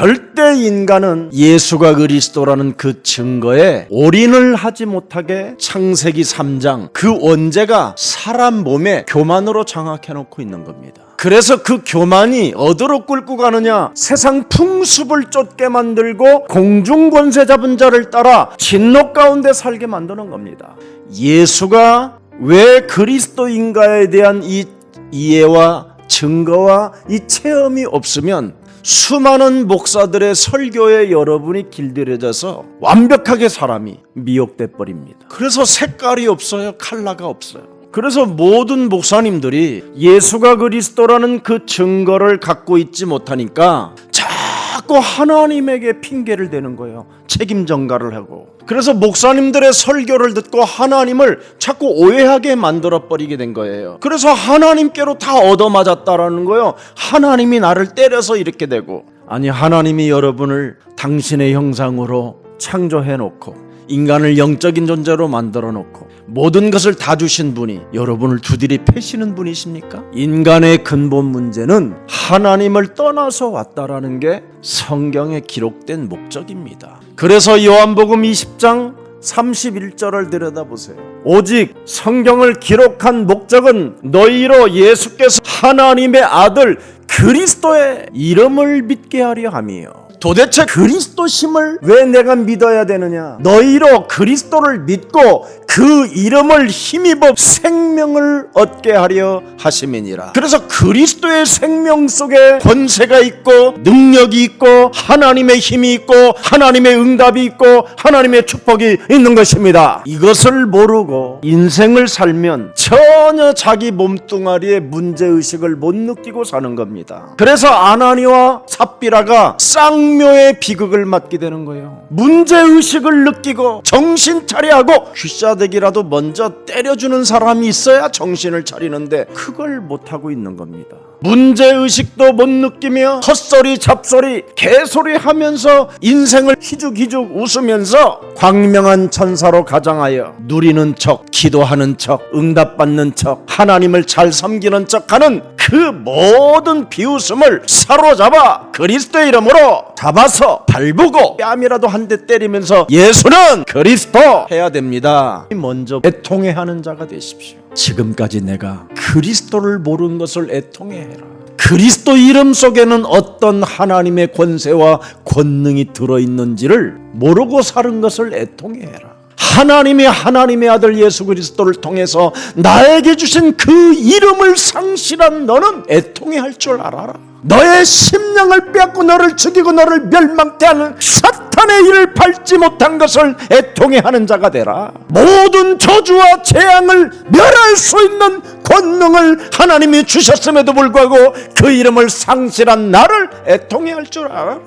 절대 인간은 예수가 그리스도라는 그 증거에 올인을 하지 못하게 창세기 3장 그 원죄가 사람 몸에 교만으로 장악해 놓고 있는 겁니다. 그래서 그 교만이 어디로 끌고 가느냐? 세상 풍습을 쫓게 만들고 공중권세 잡은 자를 따라 진노 가운데 살게 만드는 겁니다. 예수가 왜 그리스도인가에 대한 이 이해와 증거와 이 체험이 없으면 수많은 목사들의 설교에 여러분이 길들여져서 완벽하게 사람이 미혹돼 버립니다. 그래서 색깔이 없어요. 컬러가 없어요. 그래서 모든 목사님들이 예수가 그리스도라는 그 증거를 갖고 있지 못하니까 자꾸 하나님에게 핑계를 대는 거예요. 책임 전가를 하고. 그래서 목사님들의 설교를 듣고 하나님을 자꾸 오해하게 만들어버리게 된 거예요. 그래서 하나님께로 다 얻어맞았다라는 거예요. 하나님이 나를 때려서 이렇게 되고. 아니, 하나님이 여러분을 당신의 형상으로 창조해놓고 인간을 영적인 존재로 만들어놓고 모든 것을 다 주신 분이 여러분을 두드리 패시는 분이십니까? 인간의 근본 문제는 하나님을 떠나서 왔다라는 게 성경에 기록된 목적입니다. 그래서 요한복음 20장 31절을 들여다보세요. 오직 성경을 기록한 목적은 너희로 예수께서 하나님의 아들 그리스도의 이름을 믿게 하려 함이요. 도대체 그리스도심을 왜 내가 믿어야 되느냐? 너희로 그리스도를 믿고 그 이름을 힘입어 생명을 얻게 하려 하심이니라. 그래서 그리스도의 생명 속에 권세가 있고 능력이 있고 하나님의 힘이 있고 하나님의 응답이 있고 하나님의 축복이 있는 것입니다. 이것을 모르고 인생을 살면 전혀 자기 몸뚱아리의 문제의식을 못 느끼고 사는 겁니다. 그래서 아나니와 삽비라가 쌍묘의 비극을 맞게 되는 거예요. 문제의식을 느끼고 정신 차려 하고 귀싸대기라도 먼저 때려주는 사람이 있어야 정신을 차리는데 그걸 못하고 있는 겁니다. 문제의식도 못 느끼며 헛소리 잡소리 개소리 하면서 인생을 희죽희죽 웃으면서 광명한 천사로 가장하여 누리는 척, 기도하는 척, 응답받는 척, 하나님을 잘 섬기는 척하는 그 모든 비웃음을 사로잡아 그리스도의 이름으로 잡아서 밟고 뺨이라도 한 대 때리면서 예수는 그리스도 해야 됩니다. 먼저 애통해하는 자가 되십시오. 지금까지 내가 그리스도를 모르는 것을 애통해해라. 그리스도 이름 속에는 어떤 하나님의 권세와 권능이 들어있는지를 모르고 사는 것을 애통해해라. 하나님이 하나님의 아들 예수 그리스도를 통해서 나에게 주신 그 이름을 상실한 너는 애통해할 줄 알아라. 너의 심령을 빼앗고 너를 죽이고 너를 멸망케 하는 사탄의 일을 밟지 못한 것을 애통해하는 자가 되라. 모든 저주와 재앙을 멸할 수 있는 권능을 하나님이 주셨음에도 불구하고 그 이름을 상실한 나를 애통해할 줄 알아라.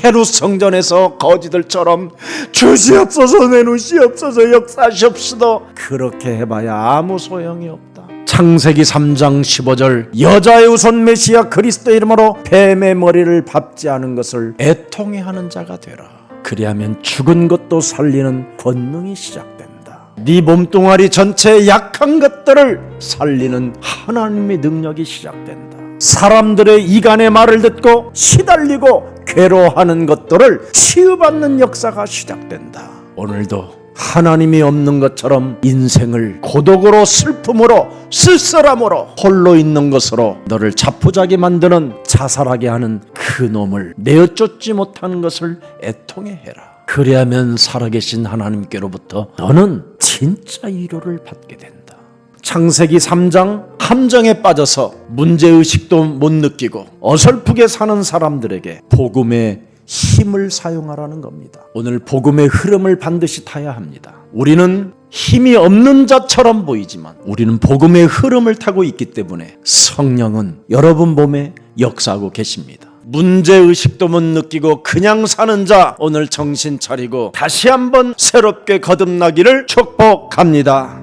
헤롯 성전에서 거지들처럼 주시옵소서 내놓으시옵소서 역사하시옵소서 그렇게 해봐야 아무 소용이 없다. 창세기 3장 15절 여자의 우선 메시아 그리스도의 이름으로 뱀의 머리를 밟지 않은 것을 애통해하는 자가 되라. 그리하면 죽은 것도 살리는 권능이 시작된다. 네 몸뚱아리 전체의 약한 것들을 살리는 하나님의 능력이 시작된다. 사람들의 이간의 말을 듣고 시달리고 괴로워하는 것들을 치유받는 역사가 시작된다. 오늘도 하나님이 없는 것처럼 인생을 고독으로 슬픔으로 쓸쓸함으로 홀로 있는 것으로 너를 자포자기 만드는 자살하게 하는 그 놈을 내어쫓지 못하는 것을 애통해해라. 그리하면 살아계신 하나님께로부터 너는 진짜 위로를 받게 된다. 창세기 3장 함정에 빠져서 문제의식도 못 느끼고 어설프게 사는 사람들에게 복음의 힘을 사용하라는 겁니다. 오늘 복음의 흐름을 반드시 타야 합니다. 우리는 힘이 없는 자처럼 보이지만 우리는 복음의 흐름을 타고 있기 때문에 성령은 여러분 몸에 역사하고 계십니다. 문제의식도 못 느끼고 그냥 사는 자 오늘 정신 차리고 다시 한번 새롭게 거듭나기를 축복합니다.